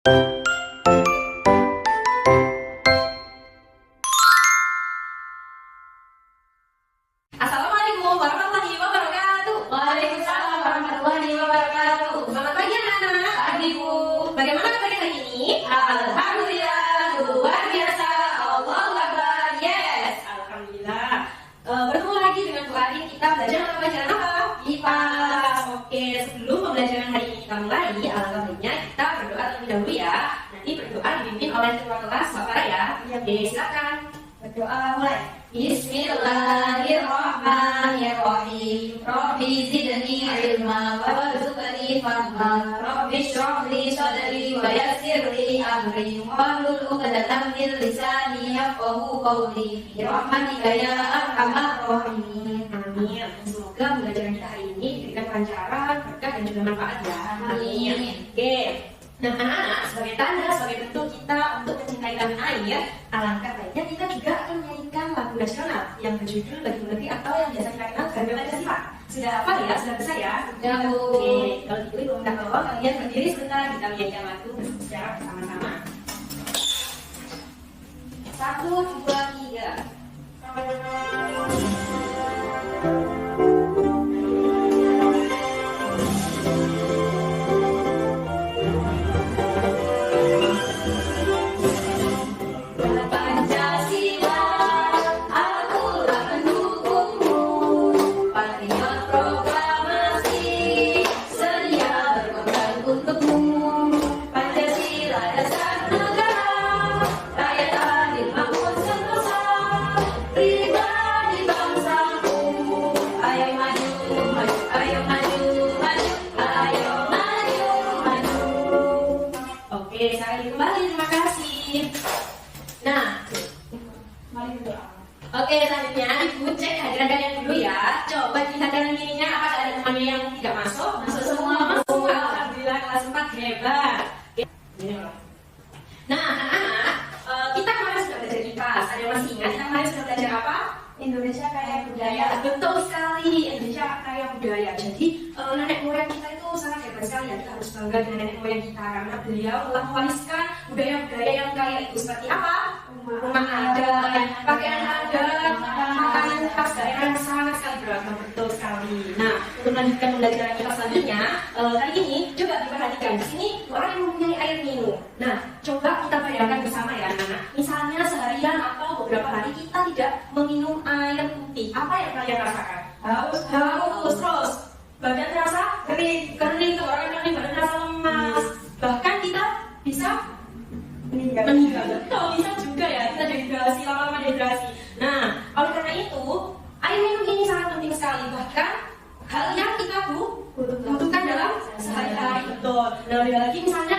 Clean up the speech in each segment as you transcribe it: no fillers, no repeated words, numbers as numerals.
Assalamualaikum warahmatullahi wabarakatuh. Waalaikumsalam warahmatullahi wabarakatuh. Selamat pagi anak-anak. Pagi, Bu. Bagaimana kabar hari ini? Alhamdulillah, luar biasa. Allahu Akbar. Yes. Alhamdulillah. Bertemu lagi dengan Bu Arin. Kita belajar mata pelajaran apa? IPA. Oke, sebelum pembelajaran hari ini kita mulai, alangkah baiknya kita berdoa terlebih dahulu ya. Nanti berdoa dipimpin oleh ketua kelas Bapak ya. Oke, silakan. Berdoa mulai. Bismillahirrahmanirrahim. Rabbi zidni ilma warzuqni fahma. Rabbi shrah li sadri wa yassir li amri wahlul 'uqdatam min lisani yafqahu qawli. Bi rahmatika ya arhamar rahimin. Amin. Semoga pembelajaran kita hari ini diberikan kelancaran, berkah dan juga manfaat ya. Amin. Oke. Nah, anak-anak, sebagai tanda, sebagai bentuk kita untuk mencintai tanah air, alangkah baiknya kita juga akan menyanyikan lagu nasional yang berjudul Bagi Negeri atau yang biasa kita kenal Garuda Pancasila. Sudah hafal ya? Sudah bisa ya? Sudah, Bu. Oke, kalau gitu ibu minta tolong kalian berdiri sebentar, kita menyanyikan lagu secara bersama-sama. 1, 2, 3. Oke, saya kembali, terima kasih. Nah, Mari berdoa. oke, selanjutnya Ibu cek hadiran kalian dulu ya. Coba di hadiran ininya apakah ada temannya yang tidak masuk? Masuk semua, masuk. Alhamdulillah, kelas 4 hebat. Oke. Nah, anak-anak, kita kemarin sudah belajar IPAS. Ada yang masih ingat kita kemarin sudah belajar apa? Indonesia kaya budaya. Betul sekali, Indonesia kaya budaya. Jadi nenek moyang kita itu sangat hebat sekali ya. Kita harus bangga dengan nenek moyang kita karena beliau telah mewariskan budaya-budaya yang kaya itu seperti apa? Rumah adat, pakaian adat, makanan khas daerah yang sangat sekali beragam. Betul sekali. Nah, untuk melanjutkan pembelajaran kita selanjutnya, kali ini coba diperhatikan di sini orang yang mempunyai air minum. Nah, coba kita bayangkan bersama ya anak-anak. Misalnya seharian atau beberapa hari kita tidak meminum air putih. Apa yang kalian rasakan? Haus, terus badan terasa kering, tenggorokan badan terasa lemas. Bahkan kita bisa meninggal. Betul, bisa juga ya, kita dehidrasi, lama-lama dehidrasi. Nah, oleh karena itu, air minum ini sangat penting sekali. Bahkan hal yang kita butuhkan dalam sehari-hari. Betul. Nah, beda lagi misalnya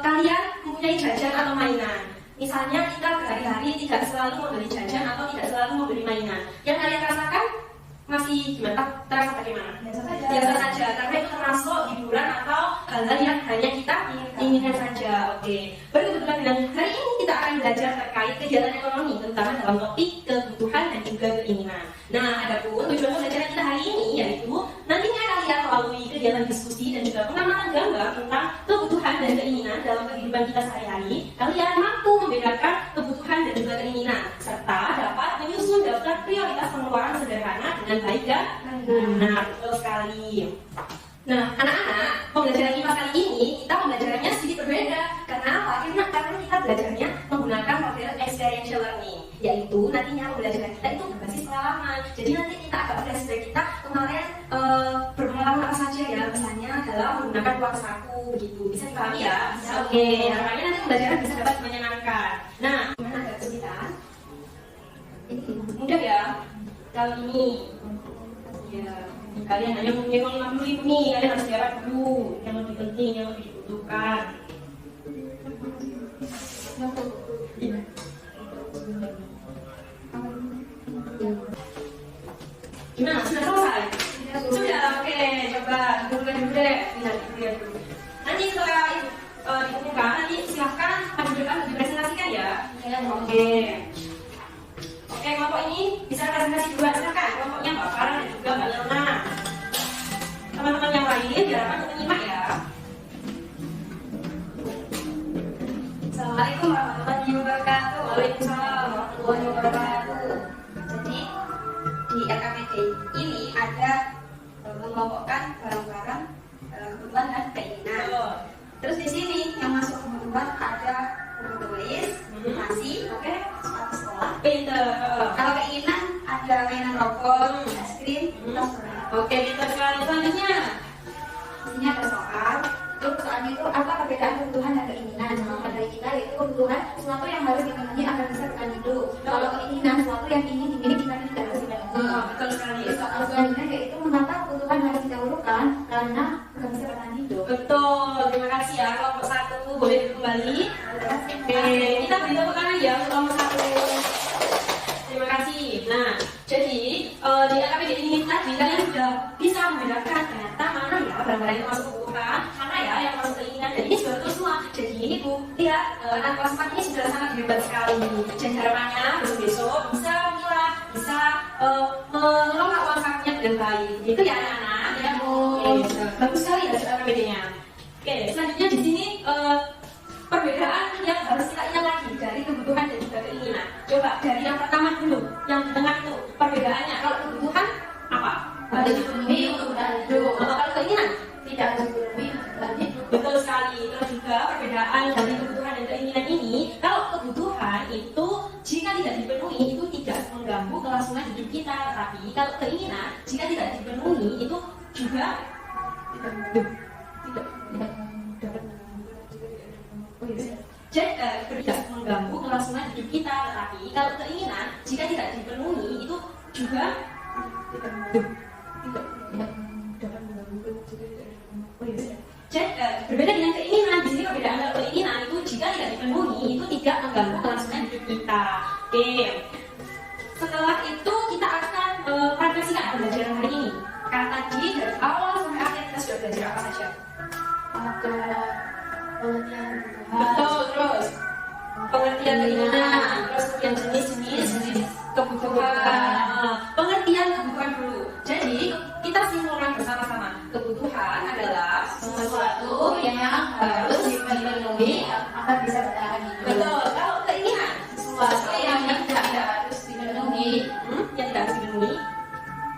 kalian mempunyai jajan atau mainan. Misalnya kita berhari-hari tidak selalu membeli jajan atau tidak selalu membeli mainan. Yang kalian rasakan masih gimana? Terasa bagaimana? Biasa saja, karena itu termasuk hiburan atau hal-hal yang hanya kita inginkan saja. Oke. Berkebetulan dengan hari ini kita akan belajar terkait kegiatan ekonomi, terutama dalam topik kebutuhan dan juga keinginan. Nah, adapun tujuan pembelajaran kita hari ini yaitu nantinya kalian melalui kegiatan diskusi dan juga pengamatan gambar tentang kebutuhan dan keinginan dalam kehidupan kita sehari-hari, kalian mampu membedakan kebutuhan dan juga keinginan serta dapat menyusun daftar prioritas pengeluaran sederhana dengan baik dan benar. Betul sekali. Nah, anak-anak, pembelajaran IPA kali ini kita pembelajarannya sedikit berbeda. Karena apa? Karena kita belajarnya menggunakan model experiential learning, yaitu nantinya pembelajaran kita itu berbasis pengalaman. Jadi nanti kita akan flashback kita kemarin berpengalaman apa saja ya, misalnya dalam menggunakan uang saku begitu. Bisa dipahami ya? Oke, harapannya nanti pembelajaran bisa dapat menyenangkan. Nah, gimana agak kesulitan? Mudah ya? Kali ini ya, kalian hanya mempunyai uang 50.000 nih, kalian harus dapat dulu yang lebih penting, yang lebih dibutuhkan. Gimana? Sudah selesai? Sudah, oke. Coba dikumpulkan dulu deh. Lihat dulu. Nanti setelah dikumpulkan, nanti silahkan maju depan untuk dipresentasikan ya. Oke. Oke, kelompok ini bisa presentasi dua, silakan. Kelompoknya Mbak Farah dan juga Mbak Lena. Teman-teman yang lain diharapkan untuk menyimak ya. kebutuhan ada buku tulis, nasi, oke, sepatu sekolah. Pinter. Kalau keinginan ada mainan robot, es krim, tas. Oke, pinter sekali. Selanjutnya. Ini ada soal. Itu soalnya itu apa perbedaan kebutuhan dan keinginan? Kalau dari kita yaitu kebutuhan sesuatu yang harus dipenuhi agar bisa bertahan hidup. Kalau keinginan sesuatu yang ingin dimiliki tapi tidak harus dipenuhi. Betul sekali. Soal selanjutnya yaitu mengapa kebutuhan harus didahulukan karena agar bisa bertahan hidup. Betul. Terima kasih ya. Kelompok 1 boleh kembali. Oke, kita beri tepuk tangan ya untuk kelompok 1. Terima kasih. Nah, jadi di LKPD ini tadi kalian sudah bisa membedakan ternyata mana ya barang-barang yang masuk kebutuhan, mana ya yang masuk keinginan, dan ini sudah betul semua. Jadi ini Bu, lihat anak kelas 4 ini sudah sangat hebat sekali. Dan harapannya besok bisa memilah, bisa mengelola uang sakunya dengan baik. Itu ya anak-anak. Ya, Bu. Oke, bagus sekali hasil LKPD-nya. Oke, selanjutnya di sini perbedaan yang harus kita ingat lagi dari kebutuhan dan juga keinginan. Coba dari yang pertama dulu, yang di tengah itu perbedaannya. Kalau kebutuhan apa? Harus dipenuhi untuk bertahan hidup. Kalau keinginan Tidak harus dipenuhi untuk bertahan hidup. betul sekali. Terus juga perbedaan dari kebutuhan dan keinginan ini. Kalau kebutuhan itu jika tidak dipenuhi itu tidak mengganggu kelangsungan hidup kita. Tapi kalau keinginan jika tidak dipenuhi itu juga tidak mengganggu kelangsungan hidup kita, tetapi kalau keinginan jika tidak dipenuhi itu juga berbeda dengan keinginan. Di sini perbedaan kalau keinginan itu jika tidak dipenuhi itu tidak mengganggu kelangsungan hidup kita. Oke. Setelah itu kita akan praktekkan pembelajaran hari ini. Karena tadi dari awal sampai akhir kita sudah belajar apa saja? Ada pengertian Betul, terus pengertian keinginan, terus kemudian jenis-jenis kebutuhan, pengertian kebutuhan dulu. Jadi kita simpulkan bersama-sama. Kebutuhan adalah sesuatu yang harus dipenuhi agar bisa bertahan hidup. betul. Kalau keinginan Sesuatu yang tidak harus dipenuhi yang tidak harus dipenuhi.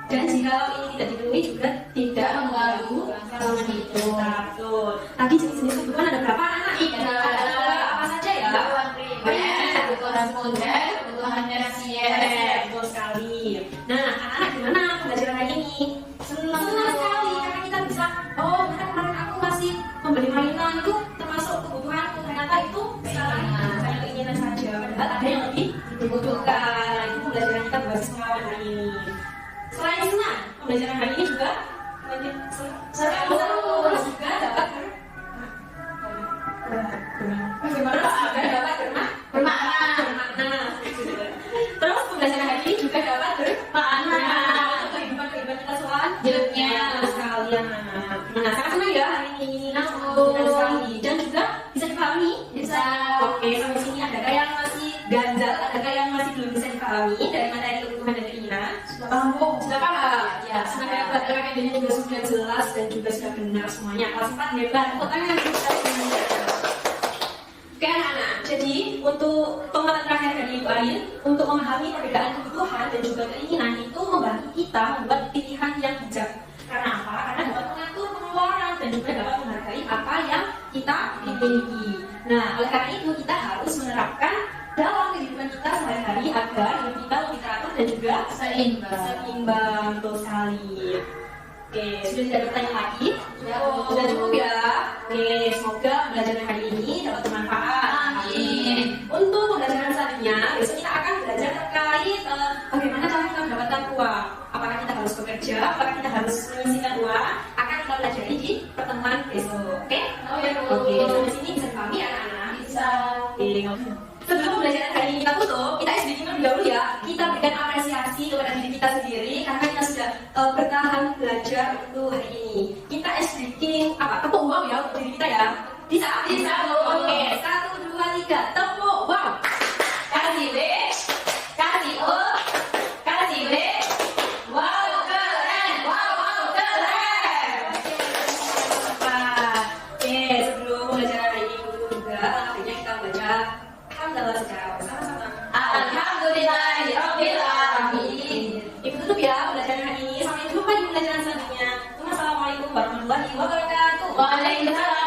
Dan jika ini tidak dipenuhi juga tidak mengganggu kelangsungan hidup. Betul. Tadi jenis-jenis kebutuhan ada berapa anak? Ada apa saja ya? kebutuhan primer, kebutuhan sekunder, kebutuhan tersier. Betul sekali. Nah, anak-anak gimana pembelajaran hari ini? Senang sekali karena kita bisa, oh ternyata kemarin aku masih membeli mainan itu termasuk kebutuhanku. Ternyata itu sekarang bukan keinginan saja. Padahal ada yang lebih dibutuhkan. Nah, itu pembelajaran kita berbasis pengalaman hari ini. Selain senang, pembelajaran hari ini juga seru juga dapat bermakna. Terus pembelajaran hari ini juga dapat bermakna untuk kehidupan kita selanjutnya sekalian. Nah, sangat senang ya hari ini. Senang sekali dan juga bisa dipahami. Bisa. Oke, sampai sini adakah yang masih ganjal? Adakah yang masih belum bisa dipahami dari materi kebutuhan dan keinginan? Sudah paham? Ya, senang ya. LKPD-nya juga sudah jelas dan juga sudah benar semuanya. Kelas 4 hebat. Tepuk tangan kita semuanya. Oke anak-anak, jadi untuk penguatan terakhir dari Ibu Ain, untuk memahami perbedaan kebutuhan dan juga keinginan itu membantu kita membuat pilihan yang bijak. Karena apa? Karena dapat mengatur pengeluaran dan juga dapat menghargai apa yang kita miliki. Nah, oleh karena itu kita harus menerapkan dalam kehidupan kita sehari-hari agar hidup kita lebih teratur dan juga seimbang. Betul sekali. Oke, sudah tidak ada pertanyaan lagi? Sudah cukup ya? Oke, semoga pembelajaran hari ini dapat bermanfaat. Amin. Untuk pembelajaran selanjutnya, besok kita akan belajar terkait bagaimana cara kita mendapatkan uang. Apakah kita harus bekerja, apakah kita harus menyisihkan uang, akan kita pelajari di pertemuan besok. Oke? Oke, sampai sini bisa dipahami ya anak-anak? Bisa. Oke, sebelum pembelajaran hari ini kita tutup, kita sedikit terlebih dahulu ya. Kita berikan apresiasi kepada diri kita sendiri karena kita sudah bertahan belajar untuk hari ini. Kita bikin tepuk wow ya untuk diri kita ya. Bisa? Oke, 1, 2, 3, tepuk wow. Kasih B, kasih O, kasih B. Wow, keren. Wow, keren. Oke, sebelum pembelajaran hari ini juga, akhirnya kita baca hamdalah secara bersama-sama. Alhamdulillahirabbil alamin. Ibu tutup ya pembelajaran hari ini. Sampai jumpa di pembelajaran selanjutnya. Wassalamualaikum warahmatullahi wabarakatuh. Waalaikumsalam.